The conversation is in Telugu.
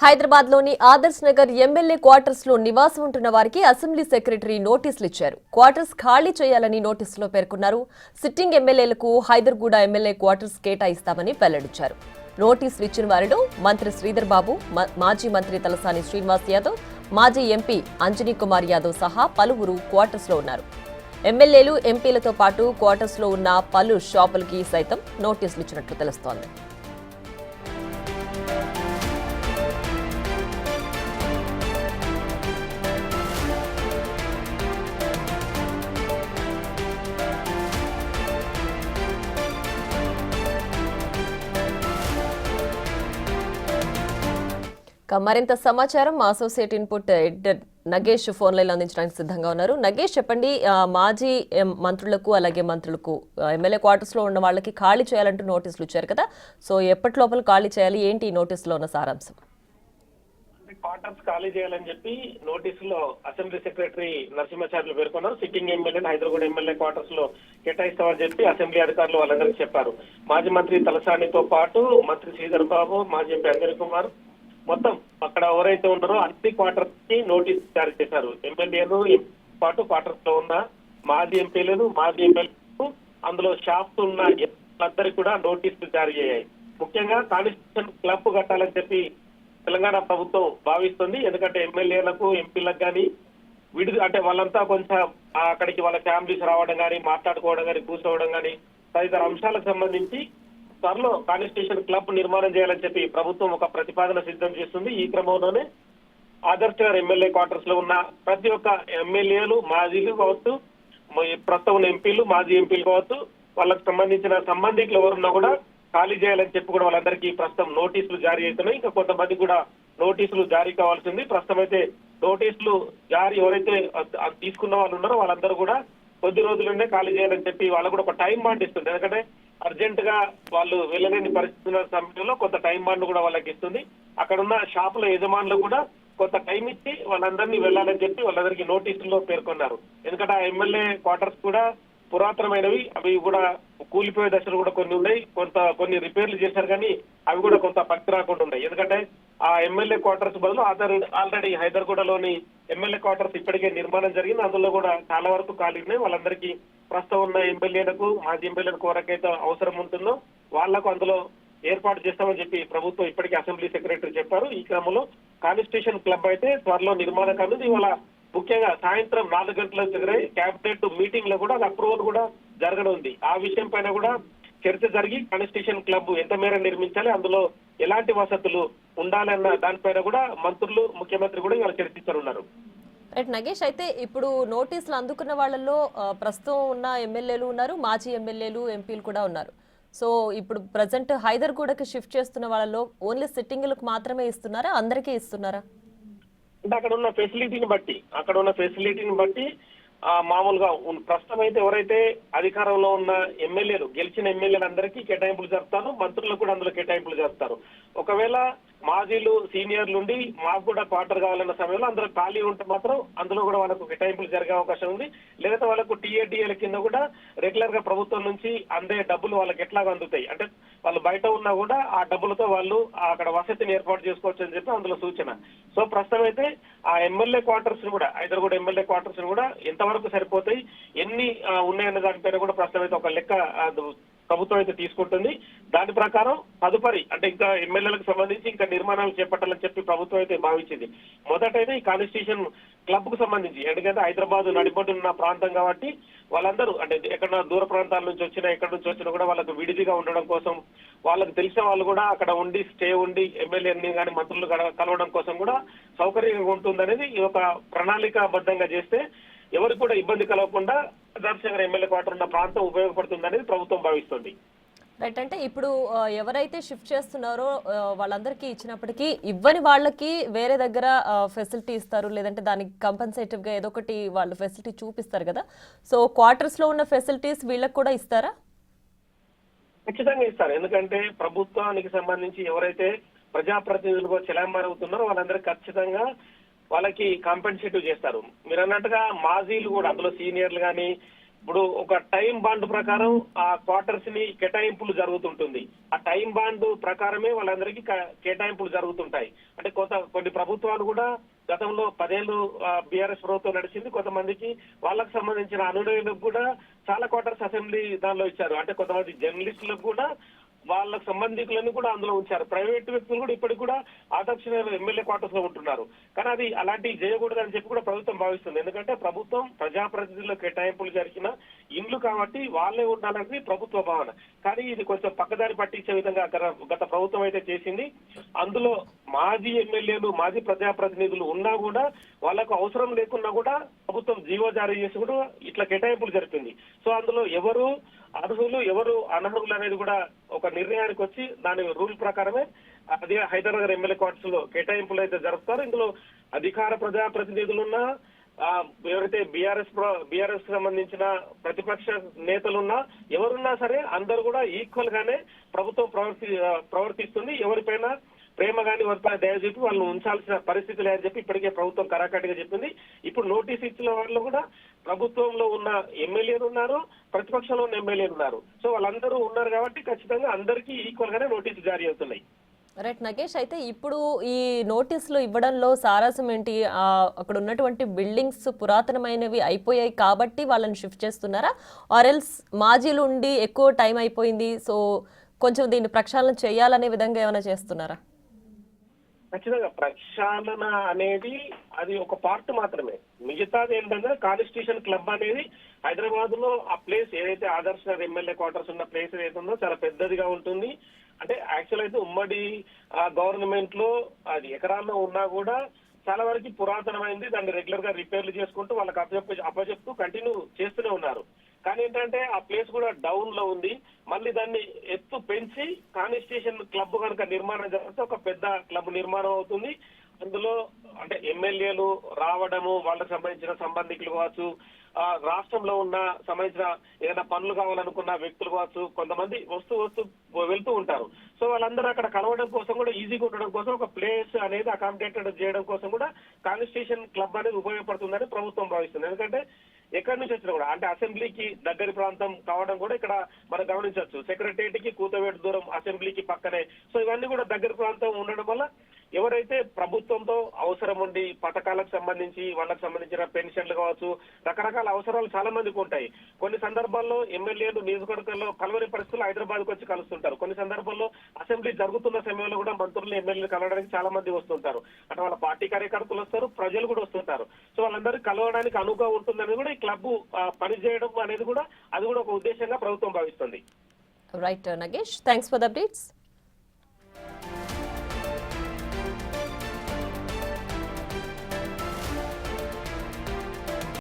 హైదరాబాద్ లోని ఆదర్శ్ నగర్ ఎమ్మెల్యే క్వార్టర్స్ లో నివాసం ఉంటున్న వారికి అసెంబ్లీ సెక్రటరీ నోటీసులు ఇచ్చారు. క్వార్టర్స్ ఖాళీ చేయాలని నోటీసులో పేర్కొన్నారు. సిట్టింగ్ ఎమ్మెల్యేలకు హైదర్గూడ ఎమ్మెల్యే క్వార్టర్స్ కేటాయిస్తామని వెల్లడించారు. నోటీసులు ఇచ్చిన వారిలో మంత్రి శ్రీధర్ బాబు, మాజీ మంత్రి తలసాని శ్రీనివాస్ యాదవ్, మాజీ ఎంపీ అంజనీ కుమార్ యాదవ్ సహా పలువురు క్వార్టర్స్ లో ఉన్నారు. ఎమ్మెల్యేలు, ఎంపీలతో పాటు క్వార్టర్స్ లో ఉన్న పలు షాపులకి సైతం నోటీసులు ఇచ్చినట్లు తెలుస్తోంది. మరింత సమాచారం మా associate input editor Nagesh phone line అందించడానికి సిద్ధంగా ఉన్నారు. నగేష్, చెప్పండి, మాజీ మంత్రులకు అలాగే మంత్రులకు ఎమ్మెల్యే క్వార్టర్స్ లో ఉన్న వాళ్ళకి ఖాళీ చేయాలంటూ నోటీసులు ఇచ్చారు కదా. సో ఎప్పటి లోపల ఖాళీ చేయాలి, ఏంటి ఈ నోటీసులో ఉన్న సారాంశం? క్వార్టర్స్ ఖాళీ చేయాలని చెప్పి నోటీసులో అసెంబ్లీ సెక్రటరీ నరసింహాచార్యులు పేర్కొన్నారు. సిట్టింగ్ ఎమ్మెల్యేలు హైదరాబాద్ ఎమ్మెల్యే క్వార్టర్స్ లో కేటాయిస్తామని చెప్పి అసెంబ్లీ అధికారులు వాళ్ళందరికీ చెప్పారు. మాజీ మంత్రి తలసానితో పాటు మంత్రి శ్రీధర్ బాబు, మాజీ ఎంపీ అంజనీ కుమార్, మొత్తం అక్కడ ఎవరైతే ఉన్నారో అన్ని క్వార్టర్స్ కి నోటీస్ జారీ చేశారు. ఎమ్మెల్యేలు పాటు క్వార్టర్స్ లో ఉన్న మాజీ ఎంపీలను, మాజీ ఎమ్మెల్యేలు, అందులో షాప్స్ ఉన్న అందరికి కూడా నోటీసులు జారీ అయ్యాయి. ముఖ్యంగా కాన్స్టిట్యూషన్ క్లబ్ కట్టాలని చెప్పి తెలంగాణ ప్రభుత్వం భావిస్తుంది. ఎందుకంటే ఎమ్మెల్యేలకు, ఎంపీలకు కానీ అంటే వాళ్ళంతా కొంచెం అక్కడికి వాళ్ళ ఫ్యామిలీస్ రావడం కానీ, మాట్లాడుకోవడం కానీ, కూర్చోవడం కానీ తదితర అంశాలకు సంబంధించి త్వరలో కాన్స్టిట్యూషన్ క్లబ్ నిర్మాణం చేయాలని చెప్పి ప్రభుత్వం ఒక ప్రతిపాదన సిద్ధం చేస్తుంది. ఈ క్రమంలోనే ఆదర్శ్ నగర్ ఎమ్మెల్యే క్వార్టర్స్ లో ఉన్న ప్రతి ఒక్క ఎమ్మెల్యేలు, మాజీలు కావచ్చు, ప్రస్తుతం ఉన్న ఎంపీలు, మాజీ ఎంపీలు కావచ్చు, వాళ్ళకి సంబంధించిన సంబంధికులు ఎవరున్నా కూడా ఖాళీ చేయాలని చెప్పి కూడా వాళ్ళందరికీ ప్రస్తుతం నోటీసులు జారీ అవుతున్నాయి. ఇంకా కొంతమంది కూడా నోటీసులు జారీ కావాల్సింది. ప్రస్తుతం అయితే నోటీసులు జారీ ఎవరైతే తీసుకున్న వాళ్ళు ఉన్నారో వాళ్ళందరూ కూడా కొద్ది రోజుల్లోనే ఖాళీ చేయాలని చెప్పి వాళ్ళకు కూడా ఒక టైం బాండ్ ఇస్తుంది. ఎందుకంటే అర్జెంట్ గా వాళ్ళు వెళ్ళలేని పరిస్థితుల సమయంలో కొంత టైం బాండ్ కూడా వాళ్ళకి ఇస్తుంది. అక్కడ ఉన్న షాపుల యజమానులు కూడా కొంత టైం ఇచ్చి వాళ్ళందరినీ వెళ్ళాలని చెప్పి వాళ్ళందరికీ నోటీసుల్లో పేర్కొన్నారు. ఎందుకంటే ఆ ఎమ్మెల్యే క్వార్టర్స్ కూడా పురాతనమైనవి, అవి కూడా కూలిపోయే దశలు కూడా కొన్ని ఉన్నాయి. కొన్ని రిపేర్లు చేశారు కానీ అవి కూడా కొంత పనికి రాకుండా ఉన్నాయి. ఎందుకంటే ఆ ఎమ్మెల్యే క్వార్టర్స్ బదులు ఆల్రెడీ హైదర్గూడలోని ఎమ్మెల్యే క్వార్టర్స్ ఇప్పటికే నిర్మాణం జరిగింది. అందులో కూడా చాలా వరకు ఖాళీ ఉన్నాయి. వాళ్ళందరికీ ప్రస్తుతం ఉన్న ఎమ్మెల్యేలకు, మాజీ ఎమ్మెల్యేలకు ఎవరికైతే అవసరం ఉంటుందో వాళ్లకు అందులో ఏర్పాటు చేస్తామని చెప్పి ప్రభుత్వం ఇప్పటికే అసెంబ్లీ సెక్రటరీ చెప్పారు. ఈ క్రమంలో కాన్స్టిట్యూషన్ క్లబ్ అయితే త్వరలో నిర్మాణం కానుంది. ఇవాళ ముఖ్యంగా సాయంత్రం 4 గంటల దగ్గర క్యాబినెట్ మీటింగ్ లో కూడా అప్రూవల్ కూడా జరగనుంది. ఆ విషయం పైన కూడా చర్చ జరిగి కాన్స్టిట్యూషన్ క్లబ్ ఎంత మేర నిర్మించాలి, అందులో ఎలాంటి వసతులు ఉండాలన్న దానిపైన కూడా మంత్రులు, ముఖ్యమంత్రి కూడా ఇవాళ చర్చించనున్నారు. రైట్ నగేష్, అయితే ఇప్పుడు నోటీసులు అందుకున్న వాళ్ళలో ప్రస్తుతం ఉన్న ఎమ్మెల్యేలు ఉన్నారు, మాజీ ఎమ్మెల్యేలు, ఎంపీలు కూడా ఉన్నారు. సో ఇప్పుడు ప్రజెంట్ హైదర్గూడకి షిఫ్ట్ చేస్తున్న వాళ్ళలో ఓన్లీ సిట్టింగ్లకు మాత్రమే ఇస్తున్నారా, అందరికీ ఇస్తున్నారా? అంటే అక్కడ ఉన్న ఫెసిలిటీని బట్టి మామూలుగా ప్రస్తుతం అయితే ఎవరైతే అధికారంలో ఉన్న ఎమ్మెల్యేలు, గెలిచిన ఎమ్మెల్యేలందరికీ కేటాయింపులు జరుపుతారు, మంత్రులకు కూడా అందులో కేటాయింపులు జరుపుతారు. ఒకవేళ మాజీలు, సీనియర్లు ఉండి మాకు కూడా క్వార్టర్ కావాలన్న సమయంలో అందులో ఖాళీ ఉంటే మాత్రం అందులో కూడా వాళ్ళకు కేటాయింపులు జరిగే అవకాశం ఉంది. లేకపోతే వాళ్ళకు టీఏటీఏల కింద కూడా రెగ్యులర్ గా ప్రభుత్వం నుంచి అందే డబ్బులు వాళ్ళకి ఎట్లాగా అందుతాయి. అంటే వాళ్ళు బయట ఉన్నా కూడా ఆ డబ్బులతో వాళ్ళు అక్కడ వసతిని ఏర్పాటు చేసుకోవచ్చు అని చెప్పి అందులో సూచన. సో ప్రస్తుతం అయితే ఆ ఎమ్మెల్యే క్వార్టర్స్ కూడా, హైదరాబాద్ ఎమ్మెల్యే క్వార్టర్స్ కూడా ఎంతవరకు సరిపోతాయి, ఎన్ని ఉన్నాయన్న దానిపైన కూడా ప్రస్తుతం అయితే ఒక లెక్క ప్రభుత్వం అయితే తీసుకుంటుంది. దాని ప్రకారం తదుపరి అంటే ఇంకా ఎమ్మెల్యేలకు సంబంధించి ఇంకా నిర్మాణాలు చేపట్టాలని చెప్పి ప్రభుత్వం అయితే భావించింది. మొదటైతే ఈ కాన్స్టిట్యూషన్ క్లబ్ కు సంబంధించి, ఎందుకంటే హైదరాబాద్ నడిబొడ్డున్న ప్రాంతం కాబట్టి వాళ్ళందరూ అంటే ఎక్కడ దూర ప్రాంతాల నుంచి వచ్చినా, ఎక్కడి నుంచి వచ్చినా కూడా వాళ్ళకు విడిదిగా ఉండడం కోసం, వాళ్ళకి తెలిసిన వాళ్ళు కూడా అక్కడ ఉండి స్టే ఉండి ఎమ్మెల్యేని కానీ మంత్రులు కలవడం కోసం కూడా సౌకర్యంగా ఉంటుందనేది ఈ ఒక ప్రణాళికాబద్ధంగా చేస్తే ఎవరికి కూడా ఇబ్బంది కలగకుండా ఆదర్శనగర్ ఎమ్మెల్యే క్వార్టర్ ఉన్న ప్రాంతం ఉపయోగపడుతుందనేది ప్రభుత్వం భావిస్తుంది. రైట్, అంటే ఇప్పుడు ఎవరైతే షిఫ్ట్ చేస్తున్నారో వాళ్ళందరికీ ఇచ్చినప్పటికీ ఇవ్వని వాళ్ళకి వేరే దగ్గర ఫెసిలిటీ ఇస్తారు, లేదంటే దానికి కంపెన్సేటివ్ గా ఏదో ఒకటి వాళ్ళు ఫెసిలిటీ చూపిస్తారు కదా. సో క్వార్టర్స్ లో ఉన్న ఫెసిలిటీస్ వీళ్ళకి కూడా ఇస్తారా? ఖచ్చితంగా ఇస్తారు. ఎందుకంటే ప్రభుత్వానికి సంబంధించి ఎవరైతే ప్రజాప్రతినిధులుగా చెలామణి అవుతున్నారో వాళ్ళందరూ ఖచ్చితంగా వాళ్ళకి కాంపెన్సేటివ్ చేస్తారు. మీరు అన్నట్టుగా మాజీలు కూడా అందులో సీనియర్లు కానీ ఇప్పుడు ఒక టైం బాండ్ ప్రకారం ఆ క్వార్టర్స్ ని కేటాయింపులు జరుగుతుంటుంది. ఆ టైం బాండ్ ప్రకారమే వాళ్ళందరికీ కేటాయింపులు జరుగుతుంటాయి. అంటే కొన్ని ప్రభుత్వాలు కూడా గతంలో 10 ఏళ్ళు బీఆర్ఎస్ ప్రభుత్వం నడిచింది. కొంతమందికి వాళ్ళకు సంబంధించిన అనునయులకు కూడా చాలా క్వార్టర్స్ అసెంబ్లీ దానిలో ఇచ్చారు. అంటే కొంతమంది జర్నలిస్టులకు కూడా వాళ్ళ సంబంధికులను కూడా అందులో ఉంచారు. ప్రైవేట్ వ్యక్తులు కూడా ఇప్పటికి కూడా ఆదర్శ ఎమ్మెల్యే క్వార్టర్స్ లో ఉంటున్నారు. కానీ అది అలాంటివి చేయకూడదు అని చెప్పి కూడా ప్రభుత్వం భావిస్తుంది. ఎందుకంటే ప్రభుత్వం ప్రజాప్రతినిధుల కేటాయింపులు జరిగిన ఇండ్లు కాబట్టి వాళ్ళే ఉండాలని ప్రభుత్వ భావన. కానీ ఇది కొంచెం పక్కదారి పట్టించే విధంగా గత ప్రభుత్వం అయితే చేసింది. అందులో మాజీ ఎమ్మెల్యేలు మాజీ ప్రజాప్రతినిధులు ఉన్నా కూడా వాళ్ళకు అవసరం లేకున్నా కూడా ప్రభుత్వం జీవో జారీ చేసి కూడా ఇట్లా కేటాయింపులు జరిపింది. సో అందులో ఎవరు అర్హులు ఎవరు అనర్హులు అనేది కూడా ఒక నిర్ణయానికి వచ్చి దాని రూల్ ప్రకారమే అదే హైదరాబాద్ ఎమ్మెల్యే క్వార్టర్స్ లో కేటాయింపులు అయితే జరుపుతారు. ఇందులో అధికార ప్రజాప్రతినిధులున్నా ఎవరైతే బీఆర్ఎస్ కి సంబంధించిన ప్రతిపక్ష నేతలున్నా ఎవరున్నా సరే అందరూ కూడా ఈక్వల్ గానే ప్రభుత్వం ప్రవర్తిస్తుంది. ఎవరిపైన ప్రేమ గాని ఎవరిపైన దయ చూపి వాళ్ళని ఉంచాల్సిన పరిస్థితి లేదని చెప్పి ఇప్పటికే ప్రభుత్వం కరాఖండిగా చెప్పింది. ఇప్పుడు నోటీస్ ఇచ్చిన వాళ్ళు కూడా ప్రభుత్వంలో ఉన్న ఎమ్మెల్యేలు ఉన్నారు, ప్రతిపక్షంలో ఉన్న ఎమ్మెల్యేలు ఉన్నారు. సో వాళ్ళందరూ ఉన్నారు కాబట్టి ఖచ్చితంగా అందరికీ ఈక్వల్ గానే నోటీసులు జారీ అవుతున్నాయి. రైట్ నగేష్, అయితే ఇప్పుడు ఈ నోటీసులు ఇవ్వడంలో సారాంశం ఏంటి? అక్కడ ఉన్నటువంటి బిల్డింగ్స్ పురాతనమైనవి అయిపోయాయి కాబట్టి వాళ్ళని షిఫ్ట్ చేస్తున్నారా, ఆర్ ఎల్స్ మాజీలు ఉండి ఎక్కువ టైం అయిపోయింది సో కొంచెం దీన్ని ప్రక్షాళన చేయాలనే విధంగా ఏమైనా చేస్తున్నారా? ఖచ్చితంగా ప్రక్షాళన అనేది అది ఒక పార్ట్ మాత్రమే. మిగతాది ఏంటంటే కాన్స్టిట్యూషన్ క్లబ్ అనేది హైదరాబాద్ లో ఆ ప్లేస్ ఏదైతే ఆదర్శ ఎమ్మెల్యే క్వార్టర్స్ ఉన్న ప్లేస్ ఏదైతే ఉందో చాలా పెద్దదిగా ఉంటుంది. అంటే యాక్చువల్ అయితే ఉమ్మడి గవర్నమెంట్ లో అది ఎకరాల్లో ఉన్నా కూడా చాలా వరకు పురాతనమైంది. దాన్ని రెగ్యులర్ గా రిపేర్లు చేసుకుంటూ వాళ్ళకి అప్పచెప్తూ కంటిన్యూ చేస్తూనే ఉన్నారు. కానీ ఏంటంటే ఆ ప్లేస్ కూడా డౌన్ లో ఉంది. మళ్ళీ దాన్ని ఎత్తు పెంచి కాన్స్టిట్యూషన్ క్లబ్ కనుక నిర్మాణం జరిగితే ఒక పెద్ద క్లబ్ నిర్మాణం అవుతుంది. అందులో అంటే ఎమ్మెల్యేలు రావడము, వాళ్ళకి సంబంధించిన సంబంధికులు కావచ్చు, రాష్ట్రంలో ఉన్న సంబంధించిన ఏదైనా పనులు కావాలనుకున్న వ్యక్తులు కావచ్చు, కొంతమంది వస్తూ వెళ్తూ ఉంటారు. సో వాళ్ళందరూ అక్కడ కలవడం కోసం కూడా ఈజీగా ఉండడం కోసం ఒక ప్లేస్ అనేది అకామిడేటెడ్ చేయడం కోసం కూడా కాన్స్టిట్యూషన్ క్లబ్ అనేది ఉపయోగపడుతుందని ప్రభుత్వం భావిస్తుంది. ఎందుకంటే ఎక్కడి నుంచి వచ్చినా కూడా అంటే అసెంబ్లీకి దగ్గరి ప్రాంతం కావడం కూడా ఇక్కడ మనం గమనించవచ్చు. సెక్రటరియట్ కి కూతవేటు దూరం, అసెంబ్లీకి పక్కనే. సో ఇవన్నీ కూడా దగ్గర ప్రాంతం ఉండడం వల్ల ఎవరైతే ప్రభుత్వంతో అవసరం ఉండి పథకాలకు సంబంధించి వాళ్ళకి సంబంధించిన పెన్షన్లు కావచ్చు, రకరకాల అవసరాలు చాలా మందికి ఉంటాయి. కొన్ని సందర్భాల్లో ఎమ్మెల్యేలు నియోజకవర్గంలో కలవని పరిస్థితులు హైదరాబాద్ కు వచ్చి కలుస్తుంటారు. కొన్ని సందర్భాల్లో అసెంబ్లీ జరుగుతున్న సమయంలో కూడా మంత్రులు ఎమ్మెల్యేలు కలవడానికి చాలా మంది వస్తుంటారు. అంటే వాళ్ళ పార్టీ కార్యకర్తలు వస్తారు, ప్రజలు కూడా వస్తుంటారు. సో వాళ్ళందరూ కలవడానికి అనువుగా ఉంటుందని కూడా ఈ క్లబ్ పనిచేయడం అనేది కూడా అది కూడా ఒక ఉద్దేశంగా ప్రభుత్వం భావిస్తుంది. Right Nagesh, thanks for the updates.